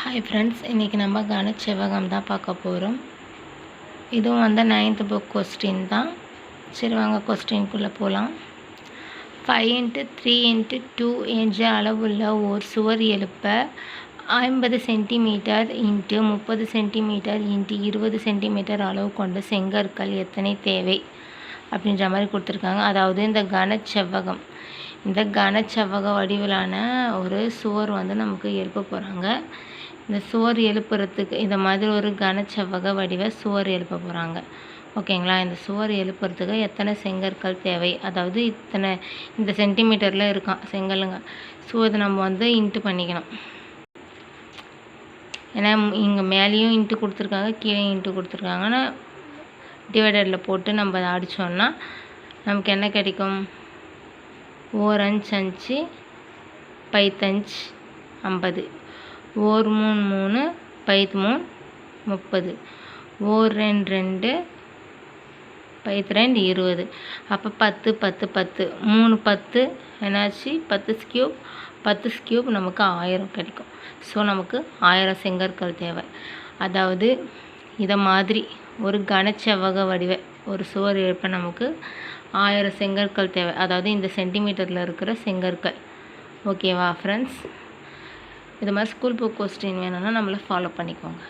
Hi friends, இன்றைக்கி நம்ம கனச்செவ்வகம் தான் பார்க்க போகிறோம். இதுவும் 9th புக் கொஸ்டின் தான். சரி வாங்க கொஸ்டின்குள்ளே போகலாம். 5x3x2 என்ற அளவுள்ள ஓர் சுவர் எழுப்ப 50 சென்டிமீட்டர் × 30 சென்டிமீட்டர் × 20 சென்டிமீட்டர் அளவு கொண்ட செங்கற்கள் எத்தனை தேவை அப்படின்ற மாதிரி கொடுத்துருக்காங்க. அதாவது இந்த கனச்செவ்வக வடிவிலான ஒரு சுவர் நமக்கு எழுப்ப போகிறாங்க. இந்த சுவர் எழுப்புறதுக்கு இந்த மாதிரி ஒரு கனச்செவ்வக வடிவ சுவர் எழுப்ப போகிறாங்க. ஓகேங்களா? இந்த சுவர் எழுப்புறதுக்கு எத்தனை செங்கற்கள் தேவை, அதாவது இந்த சென்டிமீட்டரில் இருக்கான் செங்கலுங்க. ஸோ இதை நம்ம இன்ட்டு பண்ணிக்கணும். ஏன்னா இங்கே மேலேயும் இன்ட்டு கொடுத்துருக்காங்க, கீழே இன்ட்டு கொடுத்துருக்காங்கன்னா டிவைடரில் போட்டு நம்ம அதை அடித்தோம்னா நமக்கு என்ன கிடைக்கும்? 4 5 5 5 50, 4 3 3 30, 4 2 2 2 20. அப்போ 10 10 10 3 10 என்னாச்சு? 10 கியூப் நமக்கு 1000 கிடைக்கும். ஸோ நமக்கு 1000 செங்கற்கள் தேவை. அதாவது இதை மாதிரி ஒரு கனச்செவ்வக வடிவ ஒரு சுவர் எழுப்ப நமக்கு 1000 செங்கற்கள் தேவை. அதாவது இந்த சென்டிமீட்டரில் இருக்கிற செங்கற்கள். ஓகேவா ஃப்ரெண்ட்ஸ்? இது மாதிரி ஸ்கூல் புக் கொஸ்டின் வேணும்னா நம்மளை ஃபாலோ பண்ணிக்கோங்க.